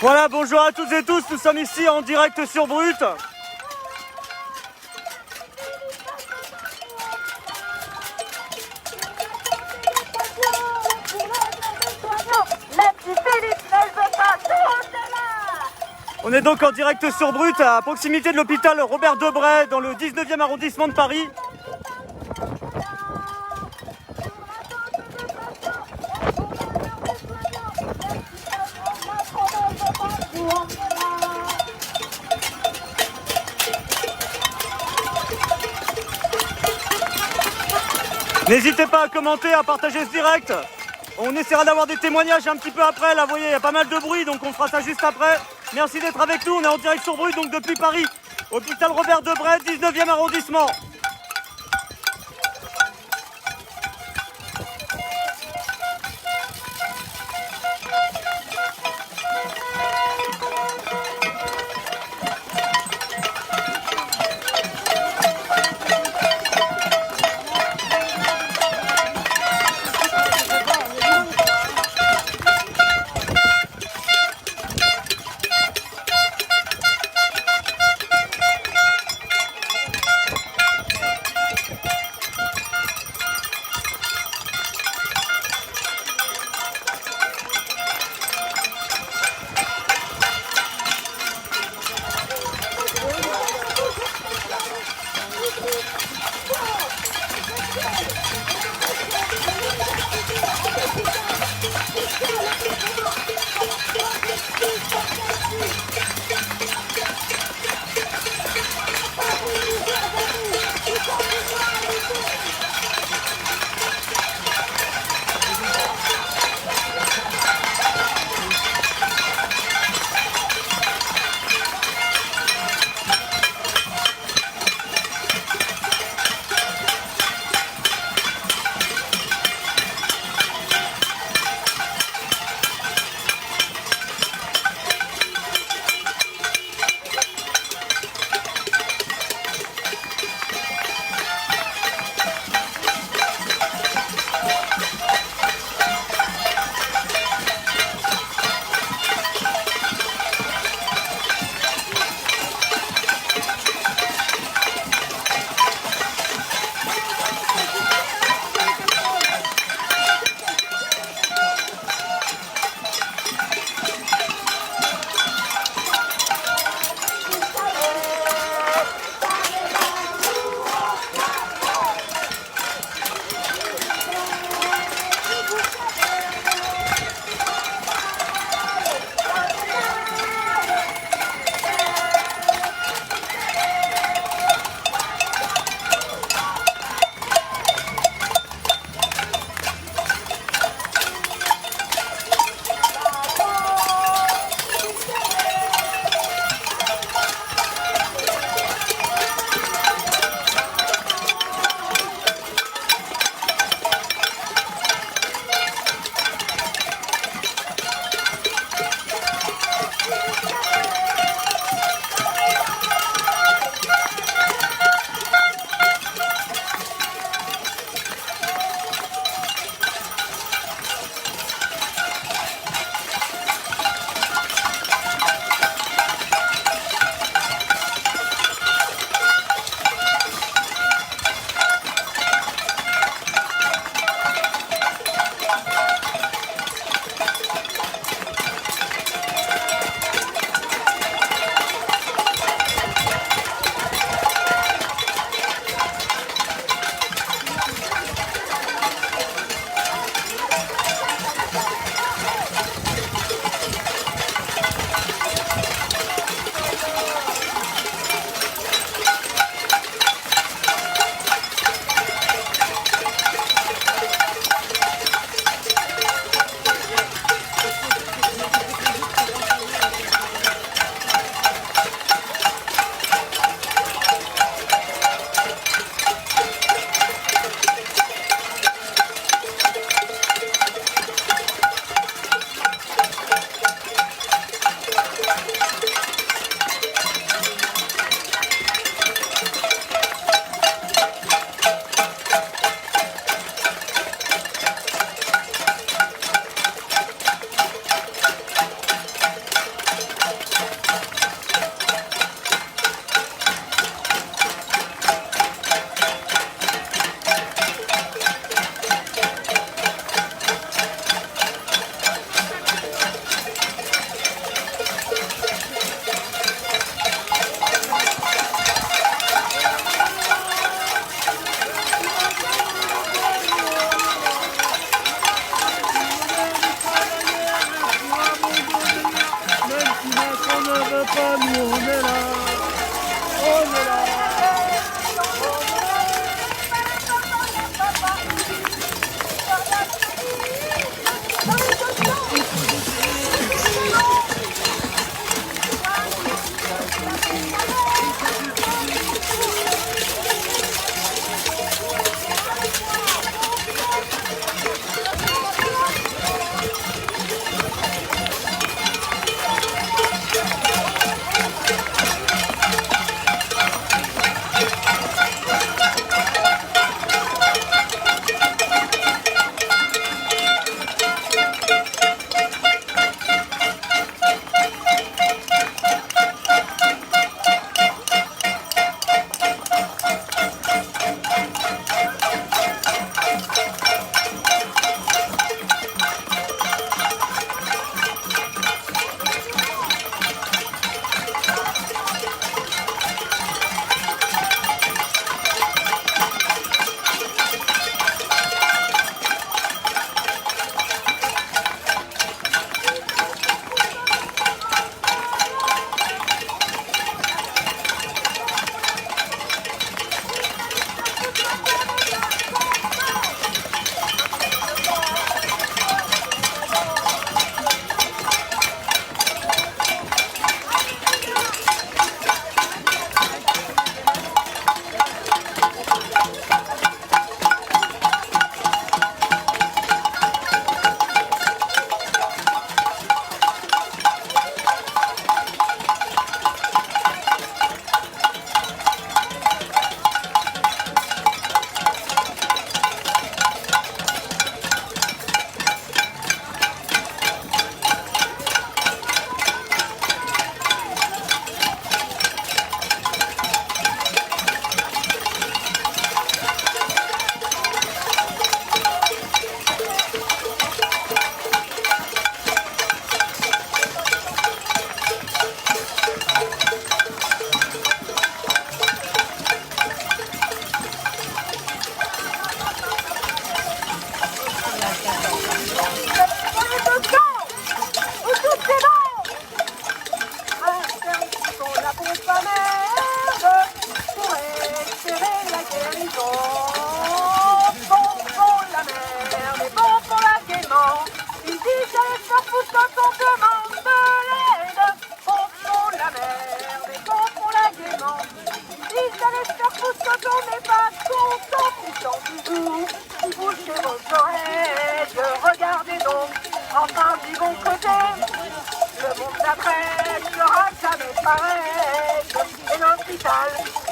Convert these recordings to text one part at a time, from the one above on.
Voilà, bonjour à toutes et tous, nous sommes ici en direct sur Brut. On est donc en direct sur Brut, à proximité de l'hôpital Robert Debray, dans le 19e arrondissement de Paris. N'hésitez pas à commenter, à partager ce direct. On essaiera d'avoir des témoignages un petit peu après. Là, vous voyez, il y a pas mal de bruit, donc on fera ça juste après. Merci d'être avec nous. On est en direct sur Brut, donc depuis Paris, hôpital Robert Debray, 19e arrondissement.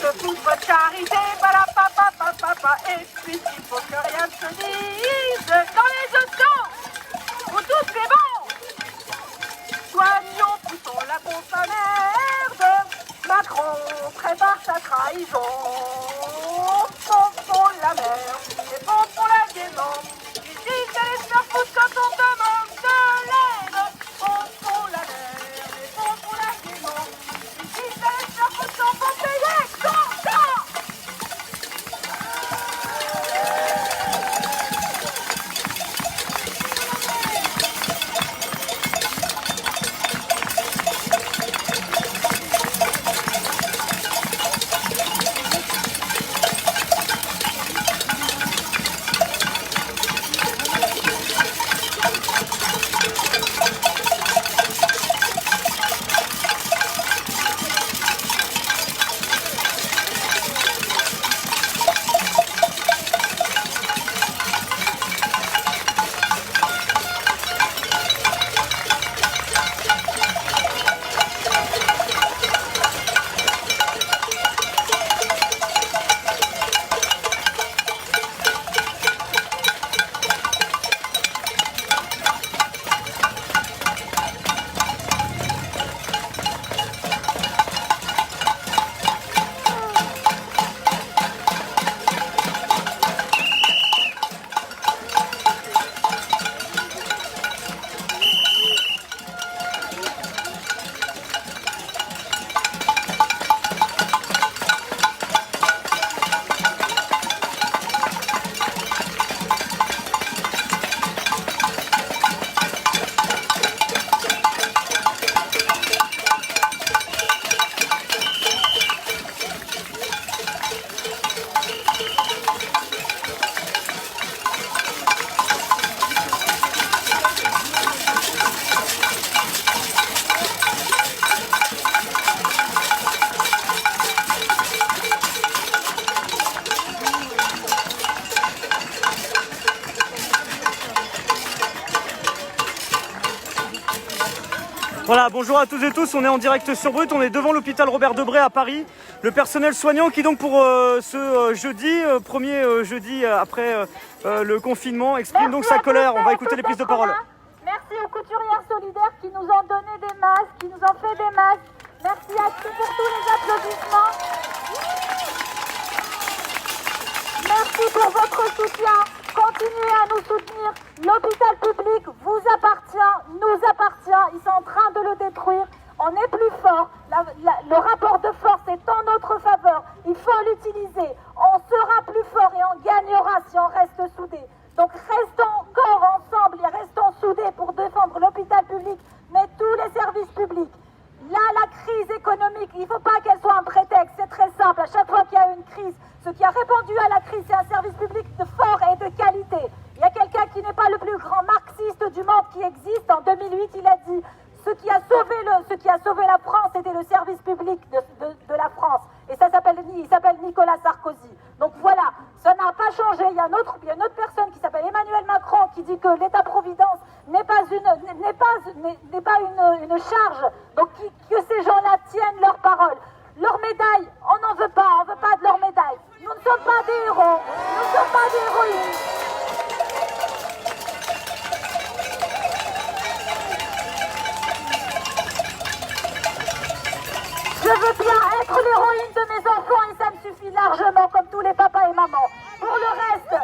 de toute votre charité, papa, et puis il faut que rien ne se dise. Dans les autres camps, où tout c'est bon, soignons, poussons la pompe à merde. Macron prépare sa trahison. Pompons la merde et pompons la démence. Ils disent d'aller se faire foutre quand on demande de l'aide. Pompons la merde et pompons la démence. Ils disent d'aller se faire foutre quand on paye content. Voilà, bonjour à tous et tous, on est en direct sur Brut, on est devant l'hôpital Robert Debré à Paris. Le personnel soignant qui donc pour ce jeudi, premier jeudi après le confinement, exprime donc sa colère. On va écouter les prises de parole. Merci aux couturières solidaires qui nous ont donné des masques, qui nous ont fait des masques. Merci à tous pour tous les applaudissements. Merci pour votre soutien. Continuez à nous soutenir. L'hôpital public vous appartient, nous appartient. Ils sont en train de le détruire. On est plus fort. Le rapport de force est en notre faveur. Il faut l'utiliser. On sera plus fort et on gagnera si on reste soudés. Donc restons encore ensemble et restons soudés pour défendre l'hôpital public, mais tous les services publics. Là, la crise économique, il ne faut pas qu'elle soit un prétexte. C'est très simple. À chaque fois qu'il y a une crise, ce qui a répondu à la crise, c'est un service public de fort et de qualité. Il y a quelqu'un qui n'est pas le plus grand marxiste du monde qui existe. En 2008, il a dit ce qui a sauvé la France, c'était le service public de la France. Et il s'appelle Nicolas Sarkozy. Donc voilà, ça n'a pas changé. Il y a une autre personne qui s'appelle Emmanuel Macron qui dit que l'État-providence n'est pas une charge. Donc que ces gens-là tiennent leurs paroles. Leur médaille, on n'en veut pas, on ne veut pas de leur médaille. Nous ne sommes pas des héros, nous ne sommes pas des héroïnes. Je veux bien être l'héroïne de mes enfants et ça me suffit largement, comme tous les papas et mamans. Pour le reste,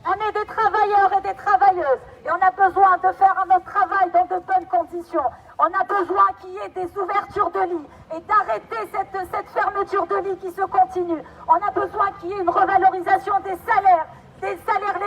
on est des travailleurs et des travailleuses et on a besoin de faire notre travail dans de bonnes conditions. On a besoin qu'il y ait des ouvertures de lits et d'arrêter cette fermeture de lits qui se continue. On a besoin qu'il y ait une revalorisation des salaires les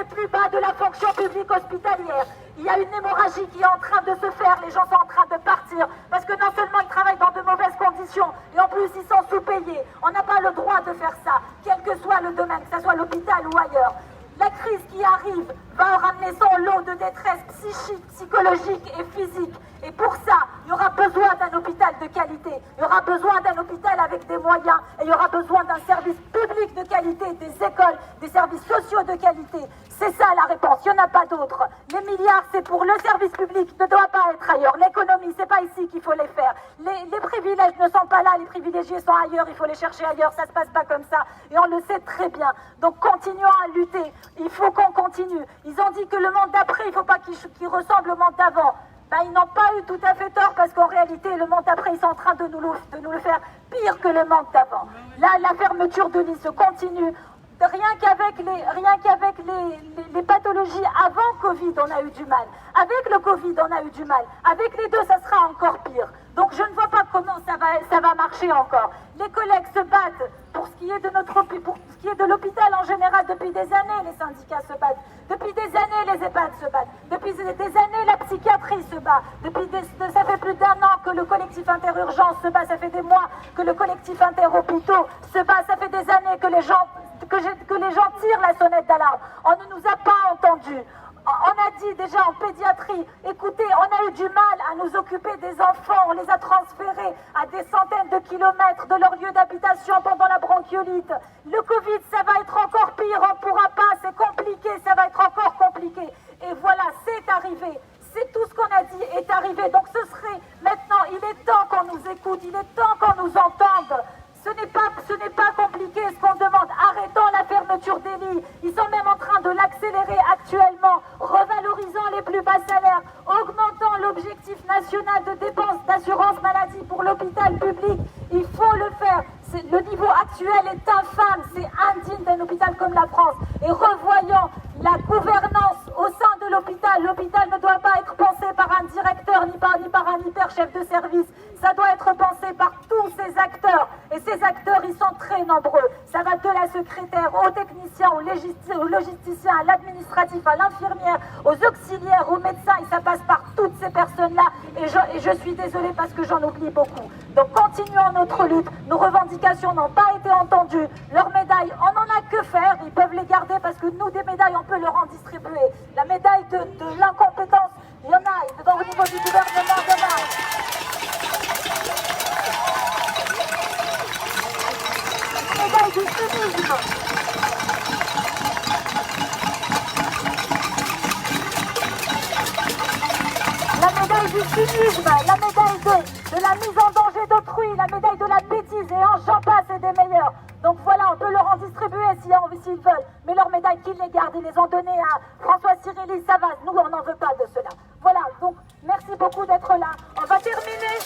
plus bas de la fonction publique hospitalière. Il y a une hémorragie qui est en train de se faire, les gens sont en train de partir parce que non seulement ils travaillent dans de mauvaises conditions et en plus ils sont sous-payés. On n'a pas le droit de faire ça, quel que soit le domaine, que ce soit l'hôpital ou ailleurs. La crise qui arrive va ramener son lot de détresse psychique, psychologique et physique. Et pour ça, il y aura besoin d'un hôpital de qualité, il y aura besoin d'un hôpital avec des moyens, et il y aura besoin d'un service public de qualité, des écoles, des services sociaux de qualité. C'est ça la réponse, il n'y en a pas d'autre. Les milliards, c'est pour le service public, ne doit pas être ailleurs. L'économie, c'est pas ici qu'il faut les faire. Les privilèges ne sont pas là, les privilégiés sont ailleurs, il faut les chercher ailleurs, ça se passe pas comme ça. Et on le sait très bien. Donc continuons à lutter, il faut qu'on continue. Ils ont dit que le monde d'après, il ne faut pas qu'il ressemble au monde d'avant. Ben, ils n'ont pas eu tout à fait tort parce qu'en réalité, le monde d'après, ils sont en train de nous le faire pire que le monde d'avant. Là, la fermeture de lits se continue. Rien qu'avec les pathologies avant Covid, on a eu du mal. Avec le Covid, on a eu du mal. Avec les deux, ça sera encore pire. Donc je ne vois pas comment ça va marcher encore. Les collègues se battent pour ce qui est de l'hôpital en général depuis des années. Les syndicats se battent. Depuis des années, les EHPAD se battent. Depuis des années, la psychiatrie se bat. Ça fait plus d'1 an que le collectif interurgence se bat. Ça fait des mois que le collectif interhôpitaux se bat. Ça fait des années que les gens tirent la sonnette d'alarme. On ne nous a pas entendus. On a dit déjà en pédiatrie, écoutez, on a eu du mal à nous occuper des enfants, on les a transférés à des centaines de kilomètres de leur lieu d'habitation pendant la bronchiolite. Le Covid, ça va être encore pire, on ne pourra pas, c'est compliqué, ça va être encore compliqué. Et voilà, c'est arrivé. C'est tout ce qu'on a dit est arrivé. Donc ce serait maintenant, il est temps qu'on nous écoute, il est temps qu'on nous entende. Ce n'est pas compliqué ce qu'on demande. Arrêtons la fermeture des lits. Ils sont même en train de l'accélérer actuellement, revalorisant les plus bas salaires, augmentant l'objectif national de dépenses d'assurance maladie pour l'hôpital public. Il faut le faire. Le niveau actuel est infâme, c'est indigne d'un hôpital comme la France. Et revoyons la gouvernance au sein de l'hôpital. L'hôpital ne doit pas être pensé par un directeur ni par un hyper chef de service. Ça doit être pensé par tous ces acteurs. Et ces acteurs, ils sont très nombreux. Ça va de la secrétaire, au technicien, au logisticien, à l'administratif, à l'infirmière, aux auxiliaires, aux médecins. Et ça passe par toutes ces personnes-là. Et je suis désolée parce que j'en oublie beaucoup. Donc continuons notre lutte. Nos revendications n'ont pas été entendues. Leurs médailles, on n'en a que faire. Ils peuvent les garder parce que nous, des médailles, on peut leur en distribuer. La médaille de l'incompétence, il y en a. Au niveau du gouvernement, il y en a. La médaille du cynisme. La médaille du cynisme, la médaille de la mise en danger d'autrui, la médaille de la bêtise, et j'en passe, et des meilleurs. Donc voilà, on peut leur en distribuer s'ils veulent, mais leurs médailles qu'ils les gardent, ils les ont données à François Cyrilie Savas. Nous, on n'en veut pas de cela. Voilà, donc merci beaucoup d'être là. On va terminer.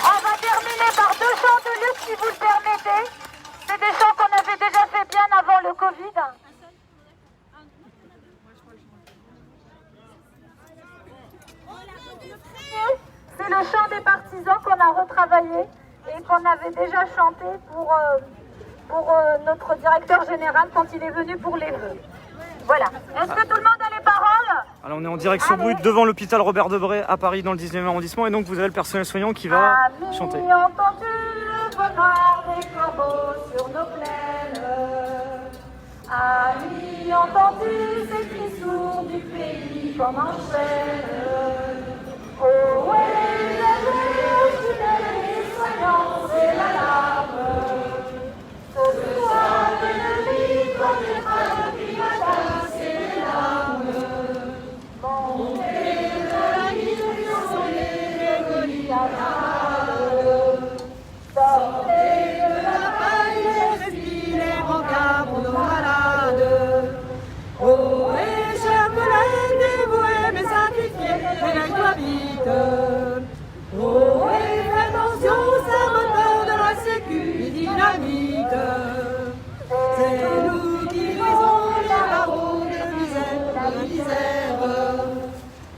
On va terminer par 2 chants de lutte, si vous le permettez. C'est des chants qu'on avait déjà fait bien avant le Covid. C'est le chant des partisans qu'on a retravaillé et qu'on avait déjà chanté pour notre directeur général quand il est venu pour les vœux. Voilà. Est-ce que tout le monde a les paroles? Alors on est en direct sur Brut devant l'hôpital Robert Debré à Paris dans le 19e arrondissement et donc vous avez le personnel soignant qui va chanter. Amis, entendu le bonheur des corbeaux sur nos plaines. Amis, entendu ces cris sourds du pays qu'on enchaîne. Oh ouais, les soignants, c'est l'alarme. Ce soir, le lit connaîtra qui madame, c'est les larmes. Montez de la ville, soyez les Goliaths. Sortez de la paille, respirez en cas pour nos malades. Oh, et chers collègues, dévoués, mais sacrifiés, réveille-toi vite. Oh, et fais attention aux saboteurs de la sécu, du dynamite. C'est nous qui brisons les barreaux de misère.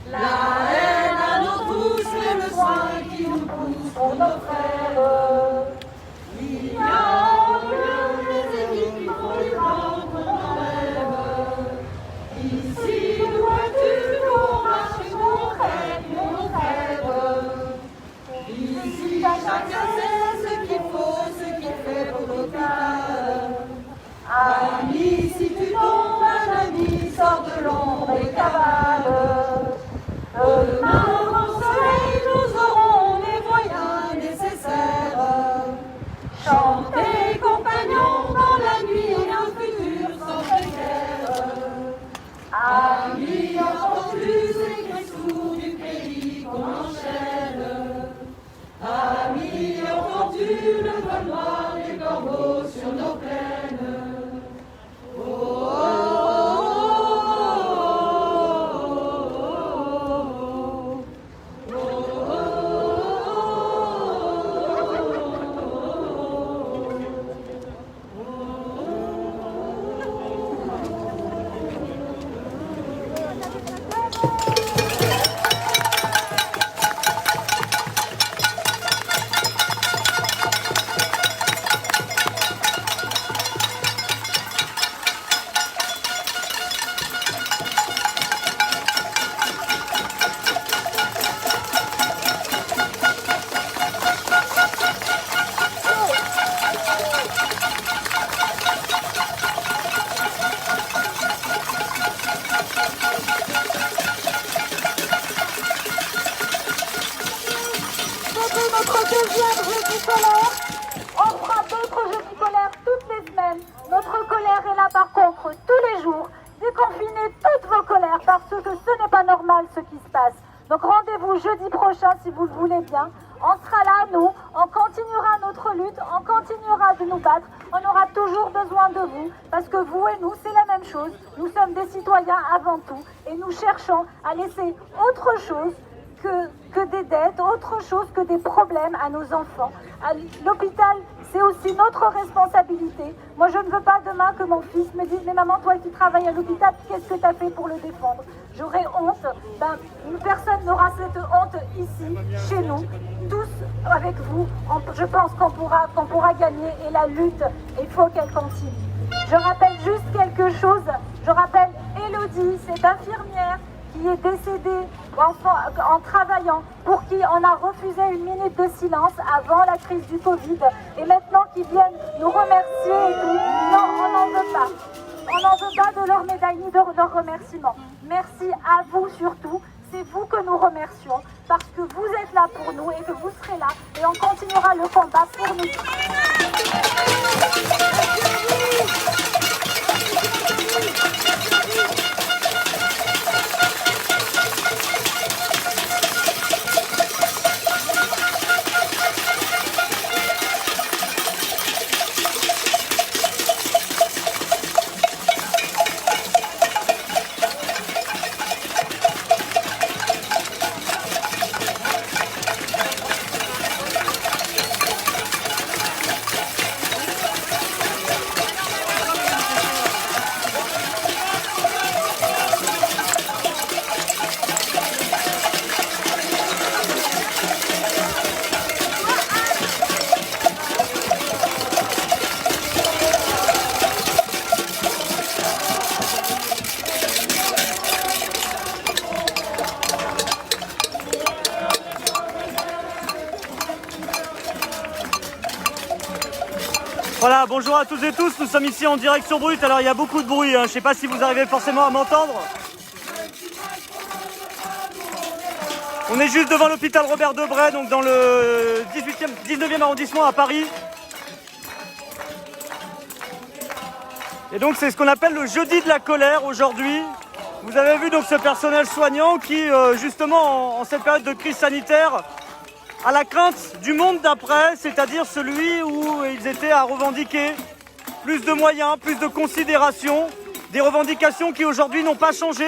La haine à nos touches, et le soin qui nous pousse pour nos frères. Il y a les équipes qui font les plans qu'on enlève. Ici, nous es-tu pour marcher, pour crève, mon frère. Ici, deuxième jeudi colère. On fera d'autres jeudis colères toutes les semaines. Notre colère est là par contre tous les jours. Déconfinez toutes vos colères parce que ce n'est pas normal ce qui se passe. Donc rendez-vous jeudi prochain si vous le voulez bien. On sera là, nous, on continuera notre lutte, on continuera de nous battre. On aura toujours besoin de vous parce que vous et nous, c'est la même chose. Nous sommes des citoyens avant tout et nous cherchons à laisser autre chose que des dettes, autre chose que des problèmes à nos enfants. L'hôpital, c'est aussi notre responsabilité. Moi, je ne veux pas demain que mon fils me dise « Mais maman, toi qui travailles à l'hôpital, qu'est-ce que tu as fait pour le défendre ?» J'aurais honte. Personne n'aura cette honte ici, chez nous. Tous avec vous, je pense qu'on pourra gagner et la lutte, il faut qu'elle continue. Je rappelle juste quelque chose. Je rappelle Élodie, cette infirmière qui est décédée en travaillant, pour qui on a refusé une minute de silence avant la crise du Covid, et maintenant qu'ils viennent nous remercier et tout. Non, on n'en veut pas. On n'en veut pas de leur médaille ni de leur remerciement. Merci à vous surtout. C'est vous que nous remercions parce que vous êtes là pour nous et que vous serez là et on continuera le combat pour nous. Voilà, bonjour à tous et tous, nous sommes ici en direct sur Brut. Alors il y a beaucoup de bruit, hein. Je ne sais pas si vous arrivez forcément à m'entendre. On est juste devant l'hôpital Robert Debré, donc dans le 19e arrondissement à Paris. Et donc c'est ce qu'on appelle le jeudi de la colère aujourd'hui. Vous avez vu donc ce personnel soignant qui justement en cette période de crise sanitaire à la crainte du monde d'après, c'est-à-dire celui où ils étaient à revendiquer plus de moyens, plus de considération, des revendications qui aujourd'hui n'ont pas changé.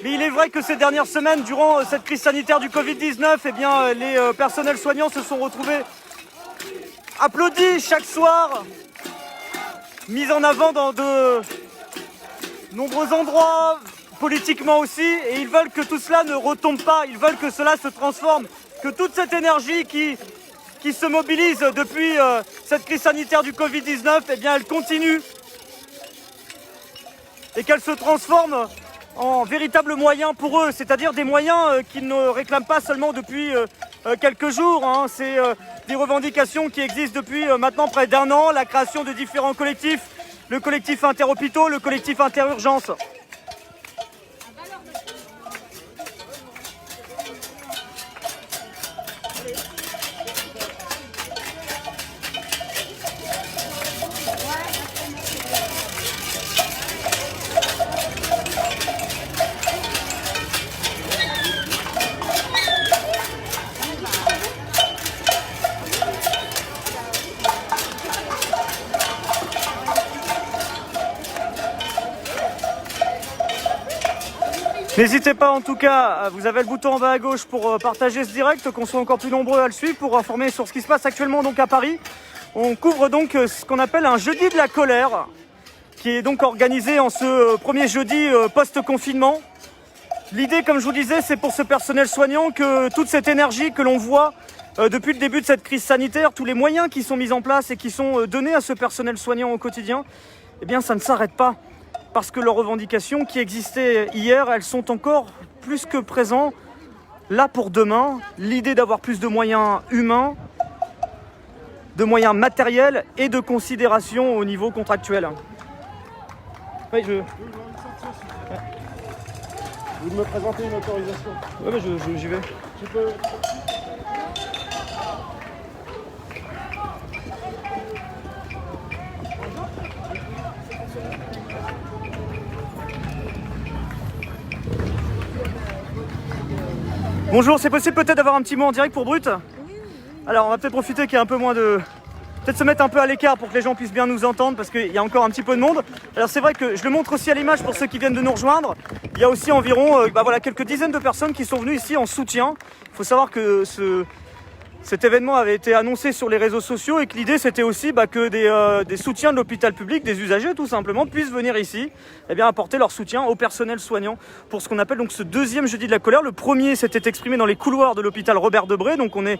Mais il est vrai que ces dernières semaines, durant cette crise sanitaire du Covid-19, eh bien, les personnels soignants se sont retrouvés applaudis chaque soir, mis en avant dans de nombreux endroits, politiquement aussi, et ils veulent que tout cela ne retombe pas, ils veulent que cela se transforme, que toute cette énergie qui se mobilise depuis cette crise sanitaire du Covid-19, eh bien, elle continue et qu'elle se transforme en véritables moyens pour eux, c'est-à-dire des moyens qu'ils ne réclament pas seulement depuis quelques jours. Hein. C'est des revendications qui existent depuis maintenant près d'1 an, la création de différents collectifs, le collectif interhôpitaux, le collectif interurgence. N'hésitez pas en tout cas, vous avez le bouton en bas à gauche pour partager ce direct, qu'on soit encore plus nombreux à le suivre, pour informer sur ce qui se passe actuellement donc à Paris. On couvre donc ce qu'on appelle un jeudi de la colère, qui est donc organisé en ce premier jeudi post-confinement. L'idée, comme je vous disais, c'est pour ce personnel soignant que toute cette énergie que l'on voit depuis le début de cette crise sanitaire, tous les moyens qui sont mis en place et qui sont donnés à ce personnel soignant au quotidien, eh bien ça ne s'arrête pas. Parce que leurs revendications qui existaient hier, elles sont encore plus que présentes là pour demain. L'idée d'avoir plus de moyens humains, de moyens matériels et de considération au niveau contractuel. Oui, Vous me présentez une autorisation. Oui, mais j'y vais. Tu peux... Bonjour, c'est possible peut-être d'avoir un petit mot en direct pour Brut? Alors on va peut-être profiter qu'il y ait un peu moins de... Peut-être se mettre un peu à l'écart pour que les gens puissent bien nous entendre parce qu'il y a encore un petit peu de monde. Alors c'est vrai que je le montre aussi à l'image pour ceux qui viennent de nous rejoindre. Il y a aussi environ quelques dizaines de personnes qui sont venues ici en soutien. Il faut savoir que cet événement avait été annoncé sur les réseaux sociaux et que l'idée c'était aussi que des soutiens de l'hôpital public, des usagers tout simplement, puissent venir ici apporter leur soutien au personnel soignant pour ce qu'on appelle donc ce deuxième jeudi de la colère. Le premier s'était exprimé dans les couloirs de l'hôpital Robert Debré, donc on est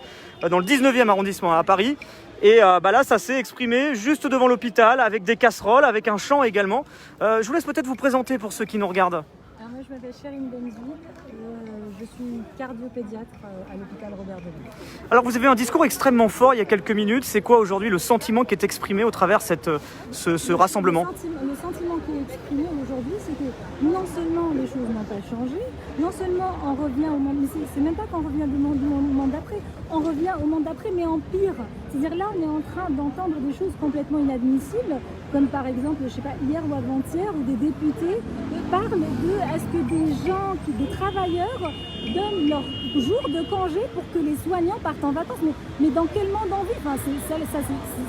dans le 19e arrondissement à Paris. Et là, ça s'est exprimé juste devant l'hôpital avec des casseroles, avec un chant également. Je vous laisse peut-être vous présenter pour ceux qui nous regardent. Alors moi, je m'appelle Chérine Benzi, je suis cardiopédiatre à l'hôpital Robert Debré. Alors vous avez un discours extrêmement fort il y a quelques minutes. C'est quoi aujourd'hui le sentiment qui est exprimé au travers ce rassemblement? Le sentiment qui est exprimé aujourd'hui, c'est que non seulement les choses n'ont pas changé, non seulement on revient au monde, c'est même pas qu'on revient du monde d'après, on revient au monde d'après mais en pire. C'est-à-dire là, on est en train d'entendre des choses complètement inadmissibles, comme par exemple, je sais pas, hier ou avant-hier, où des députés parlent de est-ce que des travailleurs donnent leur jour de congé pour que les soignants partent en vacances. Mais dans quel monde on vit?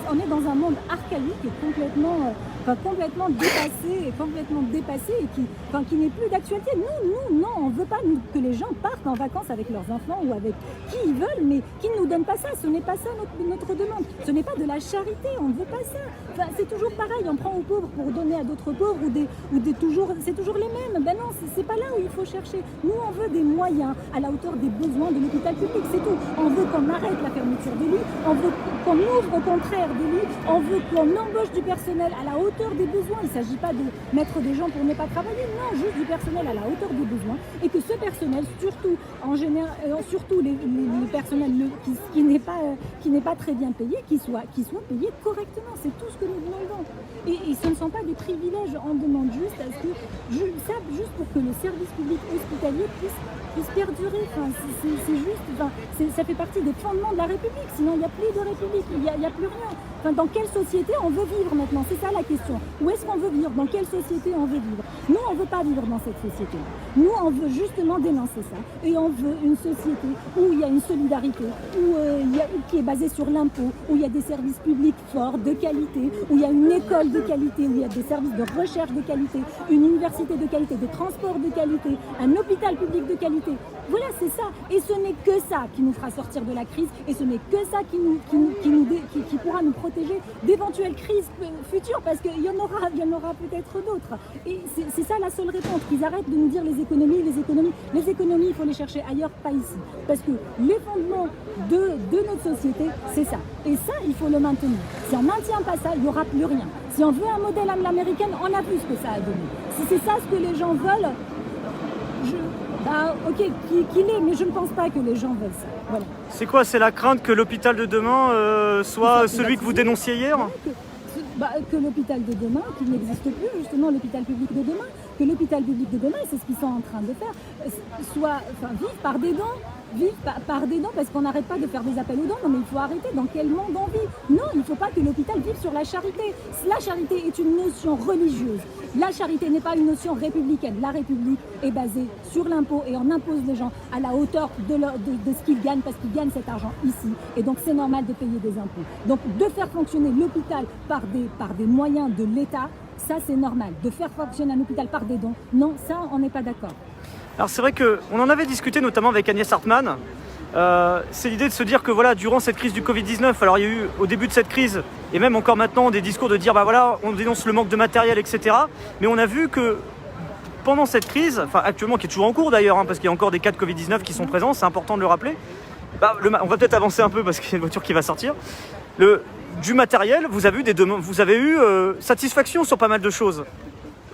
On est dans un monde archaïque et complètement dépassé et qui n'est plus d'actualité. Non, on ne veut pas que les gens partent en vacances avec leurs enfants ou avec qui ils veulent, mais qui ne nous donnent pas ça. Ce n'est pas ça notre demande. Ce n'est pas de la charité, on ne veut pas ça. C'est toujours pareil, on prend aux pauvres pour donner à d'autres pauvres c'est toujours les mêmes. Ben non, c'est pas là où il faut chercher. Nous, on veut des moyens à la hauteur des besoins de l'hôpital public, c'est tout. On veut qu'on arrête la fermeture des lits, on veut qu'on ouvre au contraire des lits, on veut qu'on embauche du personnel à la hauteur des besoins. Il ne s'agit pas de mettre des gens pour ne pas travailler, non, juste du personnel à la hauteur des besoins, et que ce personnel, surtout en général, les personnels qui n'est pas très bien payé, qui soit payé correctement. C'est tout ce que nous demandons. Et ce ne sont pas des privilèges, on demande juste à ce que juste pour que le service public hospitalier puisse perdurer. C'est juste, ça fait partie des fondements de la République. Sinon, il n'y a plus de République, il n'y a plus rien. Dans quelle société on veut vivre maintenant? C'est ça la question. Où est-ce qu'on veut vivre? Dans quelle société on veut vivre? Nous, on ne veut pas vivre dans cette société. Nous, on veut justement dénoncer ça. Et on veut une société où il y a une solidarité, qui est basée sur l'impôt, où il y a des services publics forts, de qualité, où il y a une école de qualité, où il y a des services de recherche de qualité, une université de qualité, des transports de qualité, un hôpital public de qualité. Voilà, c'est ça. Et ce n'est que ça qui nous fera sortir de la crise, et ce n'est que ça qui pourra nous protéger d'éventuelles crises futures, parce qu'il y en aura peut-être d'autres. Et c'est ça la seule réponse, qu'ils arrêtent de nous dire les économies. Les économies, il faut les chercher ailleurs, pas ici. Parce que les fondements de notre société, c'est ça. Et ça, il faut le maintenir. Si on ne maintient pas ça, il n'y aura plus rien. Si on veut un modèle à l'américaine, on a vu ce que ça a donné. Si c'est ça ce que les gens veulent, qu'il est, mais je ne pense pas que les gens veulent ça. Voilà. C'est quoi? C'est la crainte que l'hôpital de demain soit celui que vous dénonciez hier? Que l'hôpital de demain, qui n'existe plus, justement, l'hôpital public de demain, que l'hôpital public de demain, c'est ce qu'ils sont en train de faire, vive par des dons, parce qu'on n'arrête pas de faire des appels aux dons. Non, mais il faut arrêter. Dans quel monde on vit? Non, il ne faut pas que l'hôpital vive sur la charité. La charité est une notion religieuse. La charité n'est pas une notion républicaine. La République est basée sur l'impôt et on impose les gens à la hauteur de ce qu'ils gagnent, parce qu'ils gagnent cet argent ici. Et donc c'est normal de payer des impôts. Donc de faire fonctionner l'hôpital par des moyens de l'État, ça c'est normal. De faire fonctionner un hôpital par des dons, non, ça on n'est pas d'accord. Alors c'est vrai qu'on en avait discuté notamment avec Agnès Hartmann. C'est l'idée de se dire que voilà, durant cette crise du Covid-19, alors il y a eu au début de cette crise, et même encore maintenant, des discours de dire on dénonce le manque de matériel, etc. Mais on a vu que pendant cette crise, actuellement qui est toujours en cours d'ailleurs, parce qu'il y a encore des cas de Covid-19 qui sont présents, c'est important de le rappeler. On va peut-être avancer un peu parce qu'il y a une voiture qui va sortir. Du matériel, vous avez eu satisfaction sur pas mal de choses.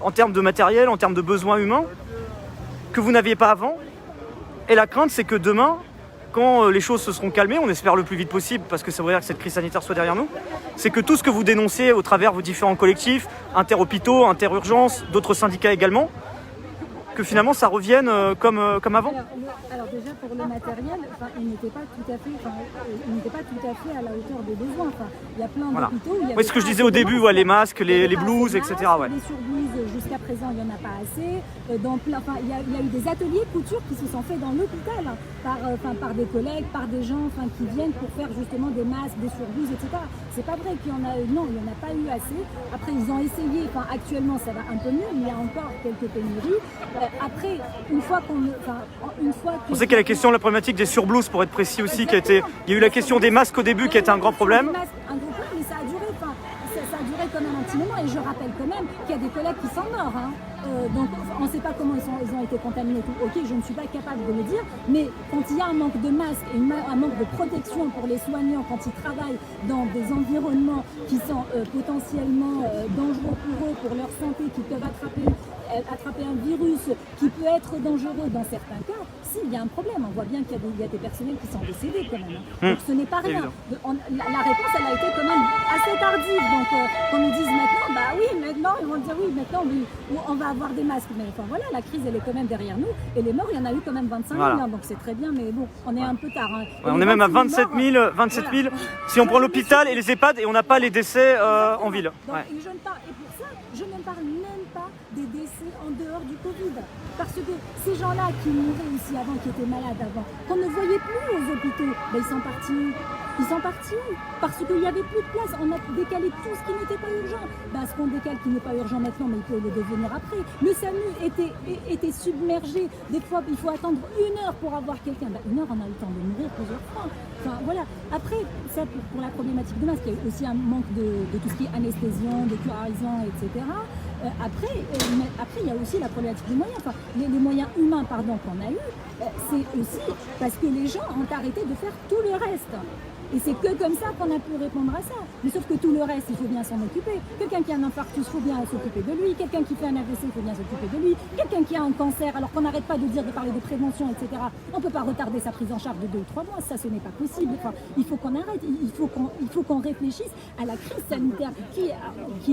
En termes de matériel, en termes de besoins humains, que vous n'aviez pas avant. Et la crainte, c'est que demain, quand les choses se seront calmées, on espère le plus vite possible, parce que ça veut dire que cette crise sanitaire soit derrière nous, c'est que tout ce que vous dénoncez au travers de vos différents collectifs, inter-hôpitaux, inter-urgences, d'autres syndicats également, que finalement ça revienne comme avant? Alors déjà pour le matériel, il n'était pas tout à fait à la hauteur des besoins. Il y a plein d'hôpitaux. Oui, ce que je disais au début, les masques, les blouses, etc. Ouais. Les surblouses, jusqu'à présent, il n'y en a pas assez. Il y a eu des ateliers de couture qui se sont faits dans l'hôpital par des collègues, par des gens qui viennent pour faire justement des masques, des surblouses, etc. C'est pas vrai qu'il y en a, non, il n'y en a pas eu assez. Après, ils ont essayé, actuellement ça va un peu mieux, mais il y a encore quelques pénuries. Après, une fois on sait qu'il y a la question de la problématique des surblouses, pour être précis aussi, il y a eu la question des masques au début qui était un grand problème. Un gros problème, mais ça a duré quand même un petit moment, et je rappelle quand même qu'il y a des collègues qui sont morts. Donc on ne sait pas comment ils ont été contaminés. Ok, je ne suis pas capable de le dire, mais quand il y a un manque de masques et un manque de protection pour les soignants, quand ils travaillent dans des environnements qui sont potentiellement dangereux pour eux, pour leur santé, qui peuvent attraper un virus qui peut être dangereux dans certains cas, il y a un problème. On voit bien qu'il y a des personnels qui sont décédés quand même. Donc ce n'est pas rien. La réponse, elle a été quand même assez tardive. Donc qu'on nous dise maintenant, ils vont dire maintenant on va avoir des masques. Mais voilà, la crise elle est quand même derrière nous. Et les morts, il y en a eu quand même 25 000. Donc c'est très bien, mais bon, on est un peu tard. On est même à 27 000 si on prend l'hôpital et les EHPAD et on n'a pas les décès en ville. Donc, et pour ça, je ne parle même pas des décès en dehors du Covid. Parce que ces gens-là qui mouraient ici avant, qui étaient malades avant, qu'on ne voyait plus aux hôpitaux, ils sont partis. Ils sont partis parce qu'il n'y avait plus de place. On a décalé tout ce qui n'était pas urgent. Ce qu'on décale qui n'est pas urgent maintenant, mais il peut le devenir après. Le SAMU était submergé. Des fois, il faut attendre 1 heure pour avoir quelqu'un. 1 heure, on a eu le temps de mourir plusieurs fois. Voilà. Après, ça, pour la problématique de masque, il y a eu aussi un manque de tout ce qui est anesthésiant, de curarisant, etc. Après, il y a aussi la problématique des moyens. Les moyens humains qu'on a eus, c'est aussi parce que les gens ont arrêté de faire tout le reste. Et c'est que comme ça qu'on a pu répondre à ça. Mais sauf que tout le reste, il faut bien s'en occuper. Quelqu'un qui a un infarctus, il faut bien s'occuper de lui. Quelqu'un qui fait un AVC, il faut bien s'occuper de lui. Quelqu'un qui a un cancer, alors qu'on n'arrête pas de parler de prévention, etc. On ne peut pas retarder sa prise en charge de 2 ou 3 mois. Ça, ce n'est pas possible. Il faut qu'on arrête. Il faut qu'on réfléchisse à la crise sanitaire qui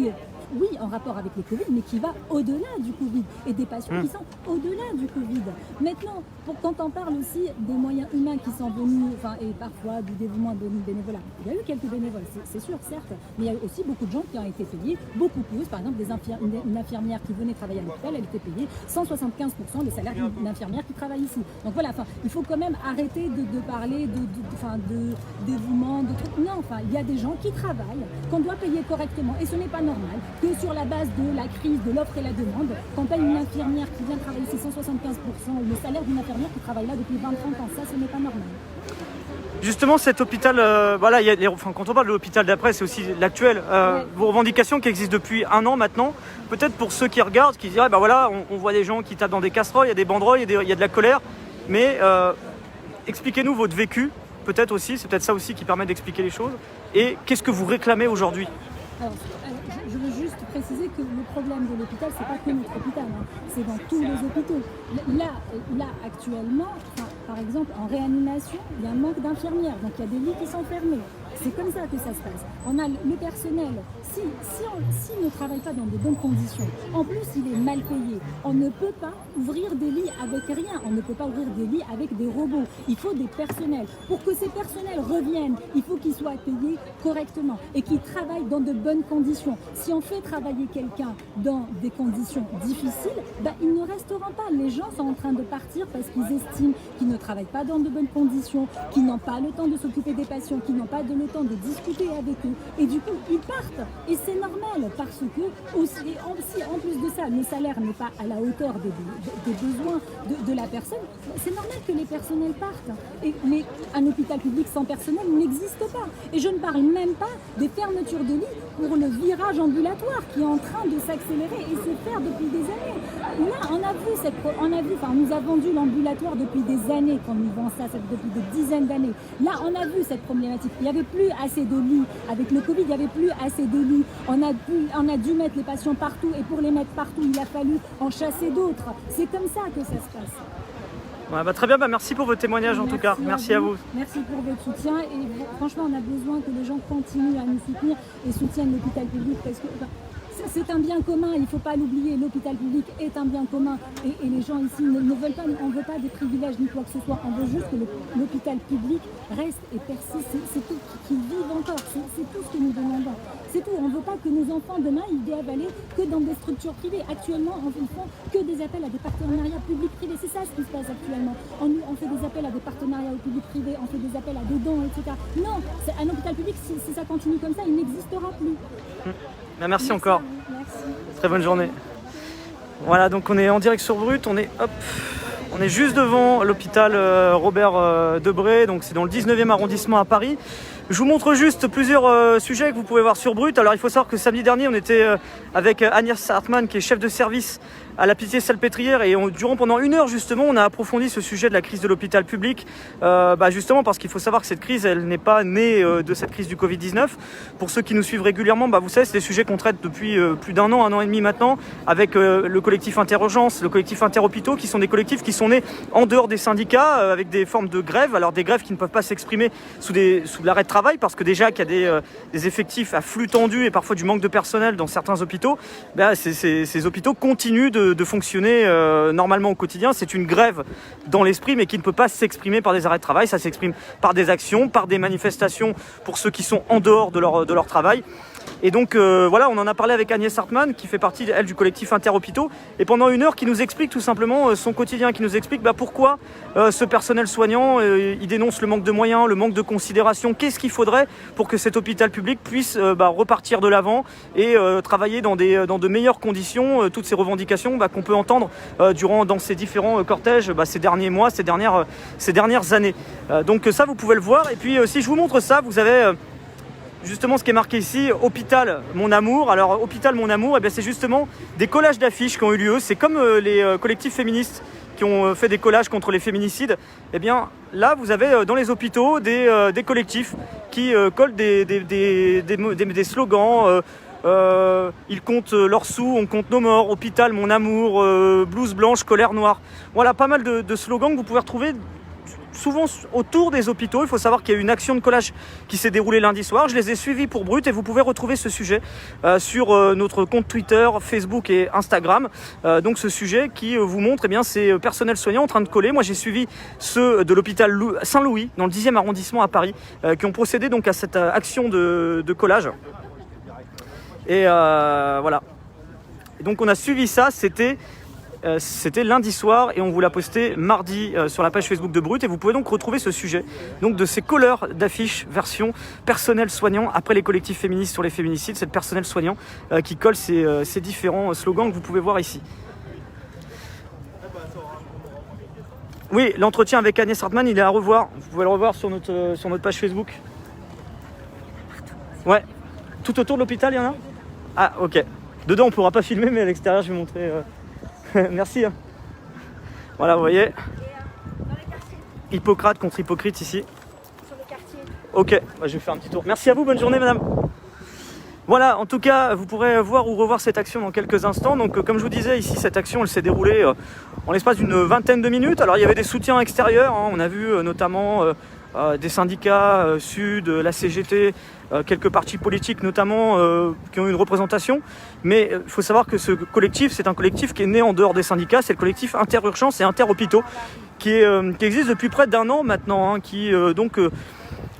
est oui, en rapport avec le Covid, mais qui va au-delà du Covid et des patients qui sont au-delà du Covid. Maintenant, quand on parle aussi des moyens humains qui sont venus, et parfois du dévouement de bénévolat, il y a eu quelques bénévoles, c'est sûr, certes, mais il y a eu aussi beaucoup de gens qui ont été payés, beaucoup plus. Par exemple, une infirmière qui venait travailler à l'hôpital, elle était payée 175% le salaire d'une infirmière qui travaille ici. Donc voilà, il faut quand même arrêter de parler de dévouement, de trucs. Non, il y a des gens qui travaillent, qu'on doit payer correctement, et ce n'est pas normal que sur la base de la crise de l'offre et la demande, qu'on paye une infirmière qui vient travailler ici 175% le salaire d'une infirmière qui travaille là depuis 20-30 ans. Ça, ce n'est pas normal. Justement, cet hôpital, quand on parle de l'hôpital d'après, c'est aussi l'actuel. Vos revendications qui existent depuis 1 an maintenant, peut-être pour ceux qui regardent, qui diraient, on voit des gens qui tapent dans des casseroles, il y a des banderoles, il y a de la colère, mais expliquez-nous votre vécu, peut-être aussi, c'est peut-être ça aussi qui permet d'expliquer les choses, et qu'est-ce que vous réclamez aujourd'hui? Alors, je veux juste préciser que le problème de l'hôpital, c'est pas que notre hôpital, c'est dans tous les hôpitaux. Là actuellement, par exemple, en réanimation, il y a un manque d'infirmières, donc il y a des lits qui sont fermés. C'est comme ça que ça se passe. On a le personnel, s'il ne travaille pas dans de bonnes conditions, en plus il est mal payé, on ne peut pas ouvrir des lits avec rien, on ne peut pas ouvrir des lits avec des robots. Il faut des personnels. Pour que ces personnels reviennent, il faut qu'ils soient payés correctement et qu'ils travaillent dans de bonnes conditions. Si on fait travailler quelqu'un dans des conditions difficiles, ils ne resteront pas. Les gens sont en train de partir parce qu'ils estiment qu'ils ne travaillent pas dans de bonnes conditions, qu'ils n'ont pas le temps de s'occuper des patients, qu'ils n'ont pas le temps de discuter avec eux. Et du coup, ils partent. Et c'est normal parce que, aussi, en plus de ça, le salaire n'est pas à la hauteur des besoins de la personne. C'est normal que les personnels partent. Mais un hôpital public sans personnel n'existe pas. Et je ne parle même pas des fermetures de lits pour le virage ambulatoire qui est en train de s'accélérer et se faire depuis des années. Là, on nous a vendu l'ambulatoire depuis des années, quand nous vend ça depuis des dizaines d'années. Là, on a vu cette problématique. Il n'y avait plus assez de lits. Avec le Covid, il n'y avait plus assez de lits. On a dû mettre les patients partout, et pour les mettre partout, il a fallu en chasser d'autres. C'est comme ça que ça se passe. Très bien, merci pour votre témoignage en tout cas. Merci à vous. Merci pour votre soutien, et franchement, on a besoin que les gens continuent à nous soutenir et soutiennent l'hôpital public, parce que c'est un bien commun, il ne faut pas l'oublier, l'hôpital public est un bien commun et les gens ici ne veulent pas, on ne veut pas des privilèges ni quoi que ce soit, on veut juste que l'hôpital public reste et persiste, c'est tout, qu'il vive encore, c'est tout ce que nous demandons. C'est tout, on ne veut pas que nos enfants demain ils doivent aller que dans des structures privées. Actuellement, ils font que des appels à des partenariats publics-privés, c'est ça ce qui se passe actuellement. On fait des appels à des partenariats au public-privé, on fait des appels à des dons, etc. Non, un hôpital public, si ça continue comme ça, il n'existera plus. Merci encore. Merci. Très bonne journée. Voilà, donc on est en direct sur Brut, on est juste devant l'hôpital Robert Debré, donc c'est dans le 19e arrondissement à Paris. Je vous montre juste plusieurs sujets que vous pouvez voir sur Brut. Alors il faut savoir que samedi dernier, on était avec Agnès Hartmann, qui est chef de service à la Pitié-Salpêtrière, et durant pendant 1 heure justement, on a approfondi ce sujet de la crise de l'hôpital public, justement parce qu'il faut savoir que cette crise, elle n'est pas née de cette crise du Covid-19. Pour ceux qui nous suivent régulièrement, vous savez, c'est des sujets qu'on traite depuis plus d'1 an, 1 an et demi maintenant, avec le collectif Interurgence, le collectif Interhôpitaux, qui sont des collectifs qui sont nés en dehors des syndicats, avec des formes de grève. Alors des grèves qui ne peuvent pas s'exprimer sous l'arrêt de travail, parce que déjà qu'il y a des effectifs à flux tendu et parfois du manque de personnel dans certains hôpitaux, ces hôpitaux continuent de fonctionner normalement au quotidien. C'est une grève dans l'esprit, mais qui ne peut pas s'exprimer par des arrêts de travail. Ça s'exprime par des actions, par des manifestations pour ceux qui sont en dehors de leur travail. Et donc voilà, on en a parlé avec Agnès Hartmann, qui fait partie, elle, du collectif Interhôpitaux, et pendant 1 heure, qui nous explique tout simplement son quotidien, qui nous explique pourquoi ce personnel soignant, il dénonce le manque de moyens, le manque de considération. Qu'est-ce qu'il faudrait pour que cet hôpital public puisse repartir de l'avant et travailler dans de meilleures conditions, toutes ces revendications qu'on peut entendre dans ces différents cortèges ces derniers mois, ces dernières années. Donc ça, vous pouvez le voir. Et puis si je vous montre ça, vous avez... justement ce qui est marqué ici, Hôpital Mon Amour. Alors Hôpital Mon Amour, c'est justement des collages d'affiches qui ont eu lieu. C'est comme les collectifs féministes qui ont fait des collages contre les féminicides. Là, vous avez dans les hôpitaux des collectifs qui collent des slogans. Ils comptent leurs sous, on compte nos morts, Hôpital Mon Amour, blouse blanche, colère noire. Voilà, pas mal de slogans que vous pouvez retrouver souvent autour des hôpitaux. Il faut savoir qu'il y a eu une action de collage qui s'est déroulée lundi soir. Je les ai suivis pour Brut, et vous pouvez retrouver ce sujet sur notre compte Twitter, Facebook et Instagram. Donc ce sujet qui vous montre ces personnels soignants en train de coller. Moi j'ai suivi ceux de l'hôpital Saint-Louis dans le 10e arrondissement à Paris, qui ont procédé donc à cette action de collage. Et voilà. Et donc on a suivi ça, c'était lundi soir, et on vous l'a posté mardi sur la page Facebook de Brut, et vous pouvez donc retrouver ce sujet donc de ces colleurs d'affiches version personnel soignant après les collectifs féministes sur les féminicides, cette personnel soignant qui colle ces différents slogans que vous pouvez voir ici. Oui, l'entretien avec Agnès Hartmann, il est à revoir. Vous pouvez le revoir sur notre page Facebook. Ouais. Tout autour de l'hôpital, il y en a ? Ah, ok. Dedans, on ne pourra pas filmer, mais à l'extérieur, je vais montrer... Merci. Voilà, vous voyez. Hippocrate contre Hypocrite ici. Sur le quartier. Ok, je vais faire un petit tour. Merci à vous, bonne journée madame. Voilà, en tout cas, vous pourrez voir ou revoir cette action dans quelques instants. Donc comme je vous disais, ici, cette action, elle s'est déroulée en l'espace d'une vingtaine de minutes. Alors il y avait des soutiens extérieurs, on a vu notamment des syndicats Sud, la CGT, quelques partis politiques notamment qui ont eu une représentation. Mais il faut savoir que ce collectif, c'est un collectif qui est né en dehors des syndicats. C'est le collectif Interurgence et Interhôpitaux qui existe depuis près d'1 an maintenant, qui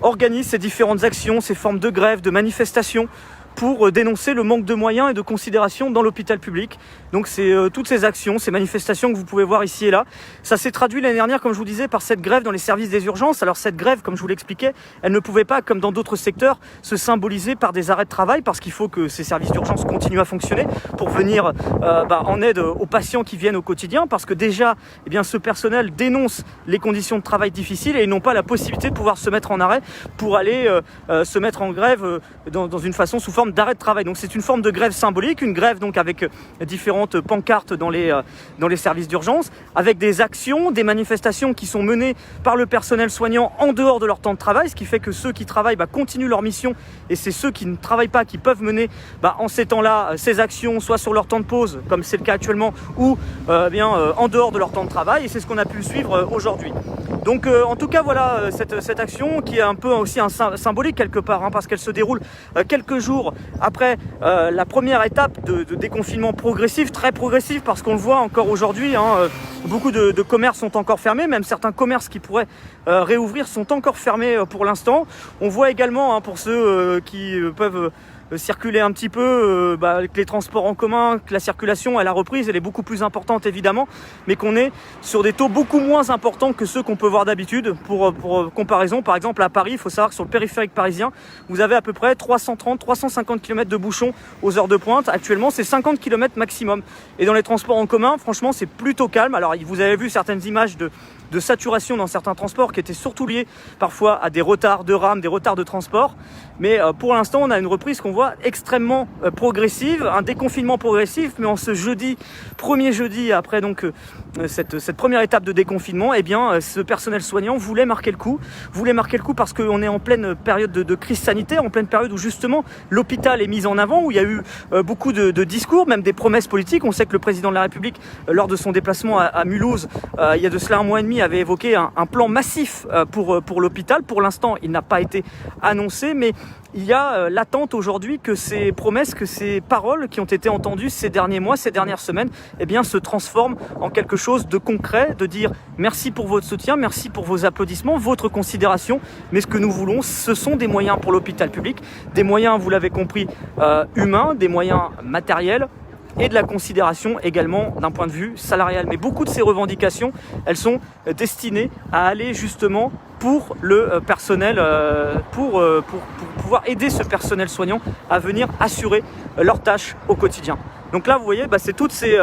organise ces différentes actions, ces formes de grève, de manifestations, pour dénoncer le manque de moyens et de considération dans l'hôpital public. Donc c'est toutes ces actions, ces manifestations que vous pouvez voir ici et là. Ça s'est traduit l'année dernière, comme je vous disais, par cette grève dans les services des urgences. Alors cette grève, comme je vous l'expliquais, elle ne pouvait pas, comme dans d'autres secteurs, se symboliser par des arrêts de travail, parce qu'il faut que ces services d'urgence continuent à fonctionner pour venir en aide aux patients qui viennent au quotidien, parce que déjà, ce personnel dénonce les conditions de travail difficiles et ils n'ont pas la possibilité de pouvoir se mettre en arrêt pour aller se mettre en grève dans une façon sous forme d'arrêt de travail. Donc c'est une forme de grève symbolique, une grève donc avec différentes pancartes dans les services d'urgence, avec des actions, des manifestations qui sont menées par le personnel soignant en dehors de leur temps de travail, ce qui fait que ceux qui travaillent continuent leur mission, et c'est ceux qui ne travaillent pas qui peuvent mener en ces temps-là ces actions, soit sur leur temps de pause, comme c'est le cas actuellement, ou en dehors de leur temps de travail, et c'est ce qu'on a pu suivre aujourd'hui. Donc en tout cas voilà cette action qui est un peu aussi symbolique quelque part, hein, parce qu'elle se déroule quelques jours après la première étape de déconfinement progressif, très progressif, parce qu'on le voit encore aujourd'hui, hein, beaucoup de commerces sont encore fermés, même certains commerces qui pourraient réouvrir sont encore fermés pour l'instant. On voit également, hein, pour ceux qui peuvent circuler un petit peu, avec les transports en commun, que la circulation elle a reprise, elle est beaucoup plus importante évidemment, mais qu'on est sur des taux beaucoup moins importants que ceux qu'on peut voir d'habitude. Pour comparaison, par exemple à Paris, il faut savoir que sur le périphérique parisien, vous avez à peu près 330-350 km de bouchons aux heures de pointe. Actuellement, c'est 50 km maximum. Et dans les transports en commun, franchement, c'est plutôt calme. Alors, vous avez vu certaines images de saturation dans certains transports qui étaient surtout liés parfois à des retards de rames, des retards de transport. Mais pour l'instant, on a une reprise qu'on voit extrêmement progressive, un déconfinement progressif. Mais en ce jeudi, premier jeudi après donc cette première étape de déconfinement, eh bien, ce personnel soignant voulait marquer le coup parce qu'on est en pleine période de crise sanitaire, en pleine période où justement l'hôpital est mis en avant, où il y a eu beaucoup de discours, même des promesses politiques. On sait que le président de la République, lors de son déplacement à Mulhouse, il y a de cela un mois et demi, avait évoqué un plan massif pour l'hôpital. Pour l'instant, il n'a pas été annoncé, mais il y a l'attente aujourd'hui que ces promesses, que ces paroles qui ont été entendues ces derniers mois, ces dernières semaines, eh bien, se transforment en quelque chose de concret, de dire merci pour votre soutien, merci pour vos applaudissements, votre considération, mais ce que nous voulons, ce sont des moyens pour l'hôpital public, des moyens, vous l'avez compris, humains, des moyens matériels, et de la considération également d'un point de vue salarial. Mais beaucoup de ces revendications, elles sont destinées à aller justement pour le personnel, pour pouvoir aider ce personnel soignant à venir assurer leurs tâches au quotidien. Donc là, vous voyez, c'est toutes ces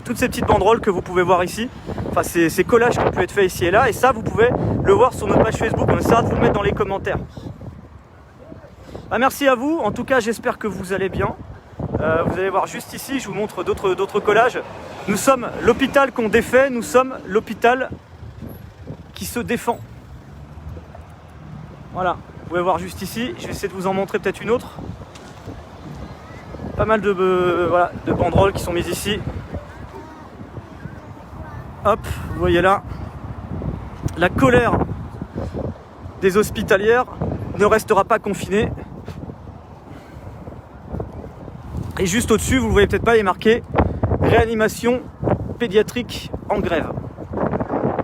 petites banderoles que vous pouvez voir ici, enfin ces collages qui ont pu être faits ici et là, et ça, vous pouvez le voir sur notre page Facebook, on essaiera de vous le mettre dans les commentaires. Merci à vous, en tout cas, j'espère que vous allez bien. Vous allez voir juste ici, je vous montre d'autres collages. Nous sommes l'hôpital qu'on défait, nous sommes l'hôpital qui se défend. Voilà, vous pouvez voir juste ici, je vais essayer de vous en montrer peut-être une autre. Pas mal de banderoles qui sont mises ici. Hop, vous voyez là, la colère des hospitalières ne restera pas confinée. Et juste au-dessus, vous ne le voyez peut-être pas, il est marqué réanimation pédiatrique en grève.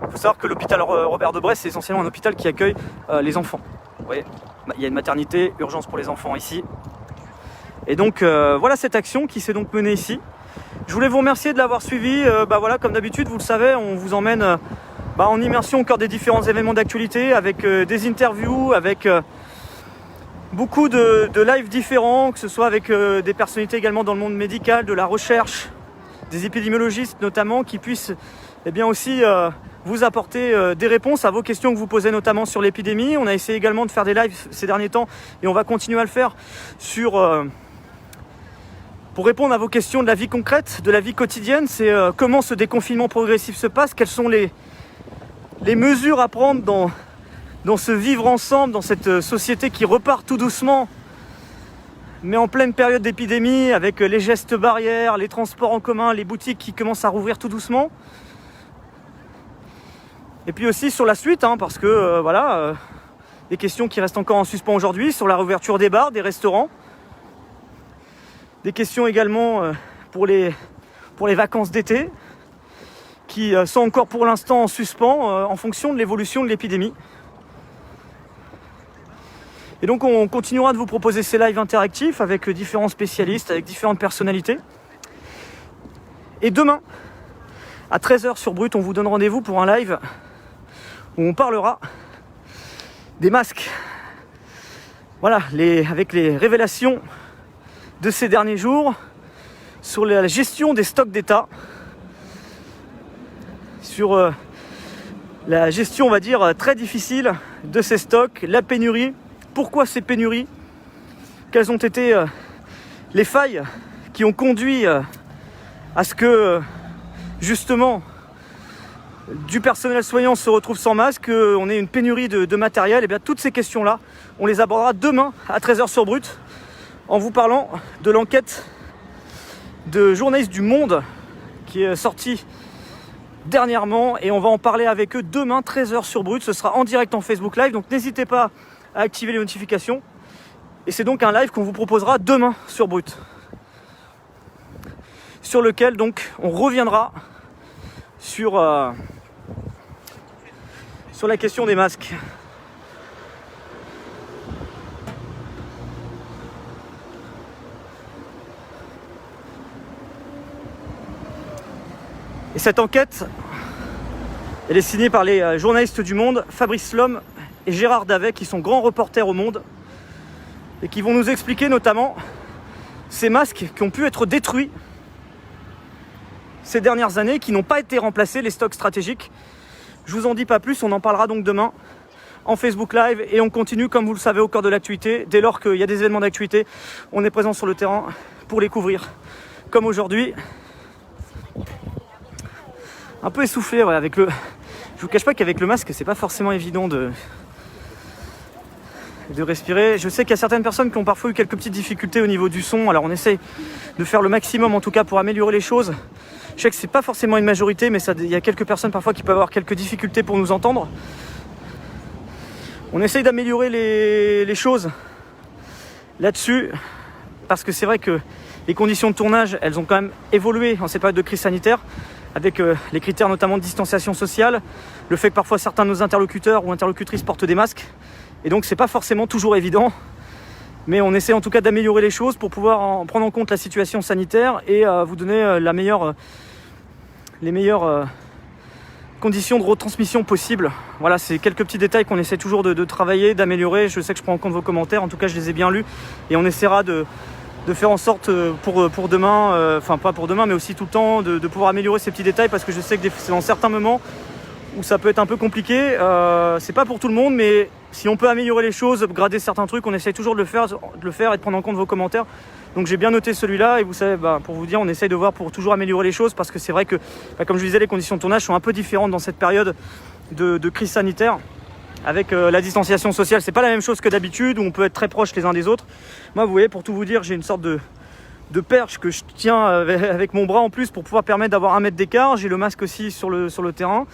Il faut savoir que l'hôpital Robert Debré, c'est essentiellement un hôpital qui accueille les enfants. Vous voyez, il y a une maternité, urgence pour les enfants ici. Et donc voilà cette action qui s'est donc menée ici. Je voulais vous remercier de l'avoir suivi. Voilà, comme d'habitude, vous le savez, on vous emmène en immersion au cœur des différents événements d'actualité, avec des interviews, avec beaucoup de lives différents, que ce soit avec des personnalités également dans le monde médical, de la recherche, des épidémiologistes notamment, qui puissent aussi vous apporter des réponses à vos questions que vous posez notamment sur l'épidémie. On a essayé également de faire des lives ces derniers temps et on va continuer à le faire pour répondre à vos questions de la vie concrète, de la vie quotidienne. C'est comment ce déconfinement progressif se passe, quelles sont les mesures à prendre dans ce vivre ensemble, dans cette société qui repart tout doucement, mais en pleine période d'épidémie, avec les gestes barrières, les transports en commun, les boutiques qui commencent à rouvrir tout doucement. Et puis aussi sur la suite, parce que des questions qui restent encore en suspens aujourd'hui, sur la réouverture des bars, des restaurants. Des questions également pour les vacances d'été, qui sont encore pour l'instant en suspens en fonction de l'évolution de l'épidémie. Et donc on continuera de vous proposer ces lives interactifs avec différents spécialistes, avec différentes personnalités. Et demain, à 13h sur Brut, on vous donne rendez-vous pour un live où on parlera des masques. Voilà, avec les révélations de ces derniers jours sur la gestion des stocks d'État, sur la gestion, on va dire, très difficile de ces stocks, la pénurie. Pourquoi ces pénuries? Quelles ont été les failles qui ont conduit à ce que, justement, du personnel soignant se retrouve sans masque, qu'on ait une pénurie de matériel? Et bien, toutes ces questions-là, on les abordera demain à 13h sur Brut, en vous parlant de l'enquête de journalistes du Monde qui est sortie dernièrement, et on va en parler avec eux demain 13h sur Brut. Ce sera en direct en Facebook Live, donc n'hésitez pas à activer les notifications. Et c'est donc un live qu'on vous proposera demain sur Brut, sur lequel donc on reviendra sur la question des masques. Et cette enquête, elle est signée par les journalistes du Monde, Fabrice Lhomme et Gérard Davet, qui sont grands reporters au Monde, et qui vont nous expliquer notamment ces masques qui ont pu être détruits ces dernières années, qui n'ont pas été remplacés, les stocks stratégiques. Je vous en dis pas plus, on en parlera donc demain en Facebook Live, et on continue, comme vous le savez, au cœur de l'actualité. Dès lors qu'il y a des événements d'actualité, on est présent sur le terrain pour les couvrir, comme aujourd'hui. Un peu essoufflé, ouais, avec le... Je vous cache pas qu'avec le masque, c'est pas forcément évident de respirer. Je sais qu'il y a certaines personnes qui ont parfois eu quelques petites difficultés au niveau du son, alors on essaye de faire le maximum en tout cas pour améliorer les choses. Je sais que c'est pas forcément une majorité, mais il y a quelques personnes parfois qui peuvent avoir quelques difficultés pour nous entendre. On essaye d'améliorer les choses là-dessus, parce que c'est vrai que les conditions de tournage, elles ont quand même évolué en cette période de crise sanitaire, avec les critères notamment de distanciation sociale, le fait que parfois certains de nos interlocuteurs ou interlocutrices portent des masques, et donc c'est pas forcément toujours évident, mais on essaie en tout cas d'améliorer les choses pour pouvoir prendre en compte la situation sanitaire et vous donner les meilleures conditions de retransmission possibles. Voilà, c'est quelques petits détails qu'on essaie toujours de travailler, d'améliorer. Je sais que je prends en compte vos commentaires, en tout cas je les ai bien lus, et on essaiera de faire en sorte pour demain, enfin pas pour demain mais aussi tout le temps, de pouvoir améliorer ces petits détails, parce que je sais que c'est dans certains moments où ça peut être un peu compliqué. C'est pas pour tout le monde, mais si on peut améliorer les choses, upgrader certains trucs, on essaye toujours de le faire et de prendre en compte vos commentaires. Donc j'ai bien noté celui-là, et vous savez, pour vous dire, on essaye de voir pour toujours améliorer les choses, parce que c'est vrai que, comme je disais, les conditions de tournage sont un peu différentes dans cette période de crise sanitaire. Avec la distanciation sociale, c'est pas la même chose que d'habitude, où on peut être très proches les uns des autres. Moi, vous voyez, pour tout vous dire, j'ai une sorte de perche que je tiens avec mon bras en plus pour pouvoir permettre d'avoir 1 mètre d'écart. J'ai le masque aussi sur le terrain.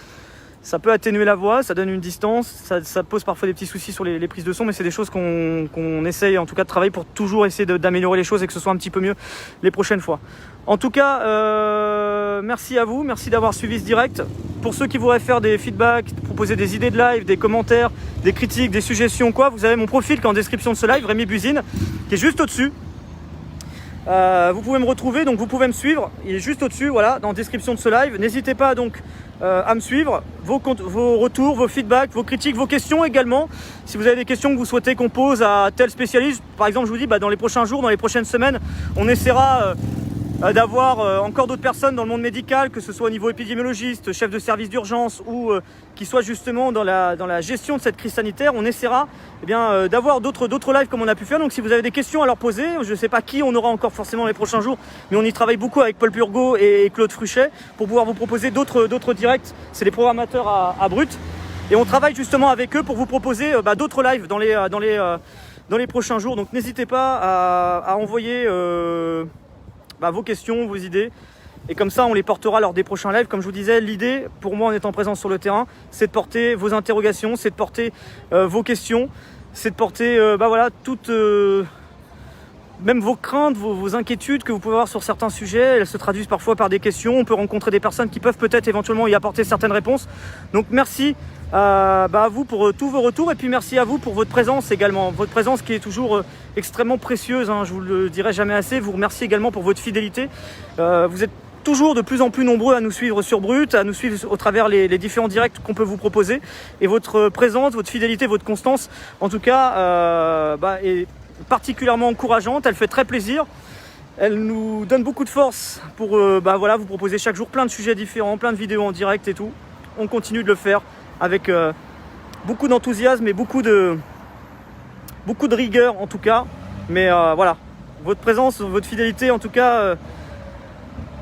Ça peut atténuer la voix, ça donne une distance, ça pose parfois des petits soucis sur les prises de son, mais c'est des choses qu'on essaye en tout cas de travailler pour toujours essayer d'améliorer les choses et que ce soit un petit peu mieux les prochaines fois. En tout cas, merci à vous, merci d'avoir suivi ce direct. Pour ceux qui voudraient faire des feedbacks, proposer des idées de live, des commentaires, des critiques, des suggestions, quoi, vous avez mon profil qui est en description de ce live, Rémi Buzine, qui est juste au-dessus. Vous pouvez me retrouver, donc vous pouvez me suivre, il est juste au-dessus, voilà, dans la description de ce live. N'hésitez pas donc à me suivre, vos retours, vos feedbacks, vos critiques, vos questions également. Si vous avez des questions que vous souhaitez qu'on pose à tel spécialiste, par exemple, je vous dis, dans les prochains jours, dans les prochaines semaines, on essaiera d'avoir encore d'autres personnes dans le monde médical, que ce soit au niveau épidémiologiste, chef de service d'urgence, ou qui soit justement dans la gestion de cette crise sanitaire. On essaiera d'avoir d'autres lives comme on a pu faire. Donc si vous avez des questions à leur poser, je ne sais pas qui on aura encore forcément les prochains jours, mais on y travaille beaucoup avec Paul Burgot et Claude Fruchet pour pouvoir vous proposer d'autres directs. C'est les programmateurs à Brut, et on travaille justement avec eux pour vous proposer d'autres lives dans les prochains jours. Donc n'hésitez pas à envoyer vos questions, vos idées, et comme ça on les portera lors des prochains lives. Comme je vous disais, l'idée pour moi en étant présent sur le terrain, c'est de porter vos interrogations, c'est de porter vos questions, c'est de porter toutes même vos craintes, vos inquiétudes que vous pouvez avoir sur certains sujets. Elles se traduisent parfois par des questions, on peut rencontrer des personnes qui peuvent peut-être éventuellement y apporter certaines réponses. Donc merci à vous pour tous vos retours, et puis merci à vous pour votre présence également, votre présence qui est toujours extrêmement précieuse, hein, je vous le dirai jamais assez. Vous remercie également pour votre fidélité. Vous êtes toujours de plus en plus nombreux à nous suivre sur Brut, à nous suivre au travers les différents directs qu'on peut vous proposer, et votre présence, votre fidélité, votre constance en tout cas est particulièrement encourageante. Elle fait très plaisir, elle nous donne beaucoup de force pour vous proposer chaque jour plein de sujets différents, plein de vidéos en direct et tout. On continue de le faire avec beaucoup d'enthousiasme et beaucoup de rigueur en tout cas, mais voilà, votre présence, votre fidélité en tout cas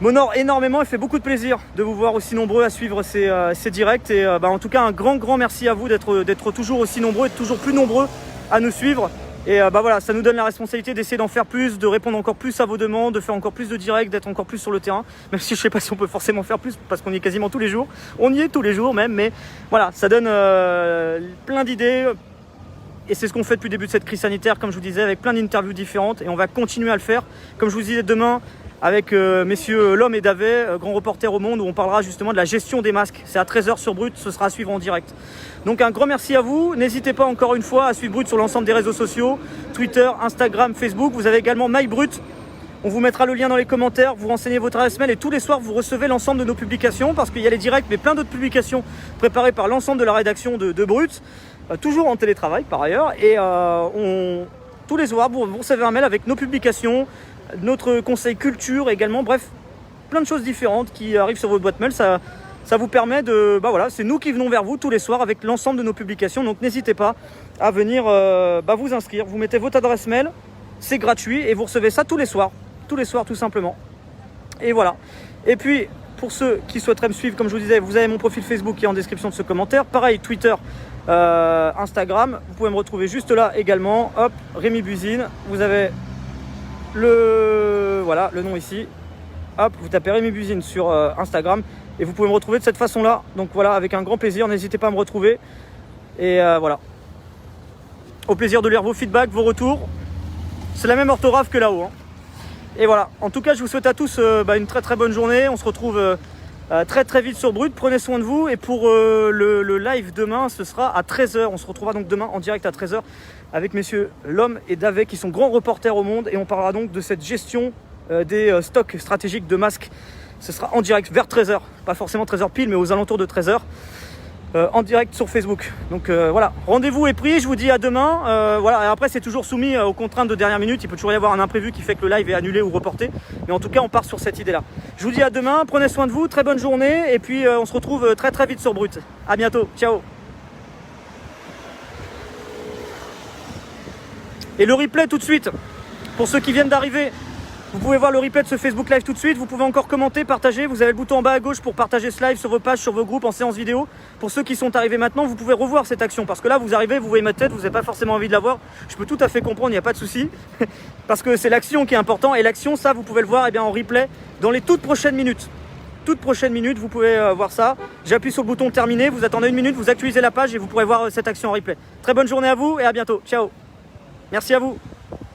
m'honore énormément et fait beaucoup de plaisir de vous voir aussi nombreux à suivre ces directs, et en tout cas un grand merci à vous d'être toujours aussi nombreux et toujours plus nombreux à nous suivre. Et bah voilà, ça nous donne la responsabilité d'essayer d'en faire plus, de répondre encore plus à vos demandes, de faire encore plus de directs, d'être encore plus sur le terrain. Même si je sais pas si on peut forcément faire plus parce qu'on y est quasiment tous les jours. On y est tous les jours même, mais voilà, ça donne plein d'idées. Et c'est ce qu'on fait depuis le début de cette crise sanitaire, comme je vous disais, avec plein d'interviews différentes. Et on va continuer à le faire. Comme je vous disais, demain, avec messieurs Lhomme et Davet, grands reporters au monde, où on parlera justement de la gestion des masques. C'est à 13h sur Brut, ce sera à suivre en direct. Donc un grand merci à vous. N'hésitez pas encore une fois à suivre Brut sur l'ensemble des réseaux sociaux, Twitter, Instagram, Facebook. Vous avez également MyBrut. On vous mettra le lien dans les commentaires, vous renseignez votre adresse mail et tous les soirs vous recevez l'ensemble de nos publications parce qu'il y a les directs mais plein d'autres publications préparées par l'ensemble de la rédaction de Brut, toujours en télétravail par ailleurs. Et tous les soirs vous recevez un mail avec nos publications, notre conseil culture également, bref, plein de choses différentes qui arrivent sur votre boîte mail. Ça vous permet de... Bah voilà, c'est nous qui venons vers vous tous les soirs avec l'ensemble de nos publications. Donc n'hésitez pas à venir vous inscrire. Vous mettez votre adresse mail, c'est gratuit et vous recevez ça tous les soirs tout simplement. Et voilà. Et puis, pour ceux qui souhaiteraient me suivre, comme je vous disais, vous avez mon profil Facebook qui est en description de ce commentaire. Pareil, Twitter, Instagram. Vous pouvez me retrouver juste là également. Hop, Rémi Buzine. Vous avez le nom ici. Hop, vous tapez Rémi Buzine sur Instagram et vous pouvez me retrouver de cette façon-là. Donc voilà, avec un grand plaisir, n'hésitez pas à me retrouver. Et voilà. Au plaisir de lire vos feedbacks, vos retours. C'est la même orthographe que là-haut. Hein. Et voilà. En tout cas, je vous souhaite à tous une très très bonne journée. On se retrouve très très vite sur Brut. Prenez soin de vous. Et pour le live demain, ce sera à 13h. On se retrouvera donc demain en direct à 13h avec messieurs Lhomme et Davet qui sont grands reporters au monde. Et on parlera donc de cette gestion des stocks stratégiques de masques. Ce sera en direct vers 13h. Pas forcément 13h pile, mais aux alentours de 13h. En direct sur Facebook. Donc voilà, rendez-vous est pris, je vous dis à demain. Voilà, et après c'est toujours soumis aux contraintes de dernière minute, il peut toujours y avoir un imprévu qui fait que le live est annulé ou reporté, mais en tout cas on part sur cette idée là. Je vous dis à demain, prenez soin de vous, très bonne journée, et puis on se retrouve très très vite sur Brut. À bientôt, ciao. Et le replay tout de suite, pour ceux qui viennent d'arriver. Vous pouvez voir le replay de ce Facebook Live tout de suite. Vous pouvez encore commenter, partager. Vous avez le bouton en bas à gauche pour partager ce live sur vos pages, sur vos groupes, en séance vidéo. Pour ceux qui sont arrivés maintenant, vous pouvez revoir cette action. Parce que là, vous arrivez, vous voyez ma tête, vous n'avez pas forcément envie de la voir. Je peux tout à fait comprendre, il n'y a pas de souci. Parce que c'est l'action qui est important. Et l'action, ça, vous pouvez le voir en replay dans les toutes prochaines minutes. Toutes prochaines minutes, vous pouvez voir ça. J'appuie sur le bouton terminer. Vous attendez une minute, vous actualisez la page et vous pourrez voir cette action en replay. Très bonne journée à vous et à bientôt. Ciao. Merci à vous.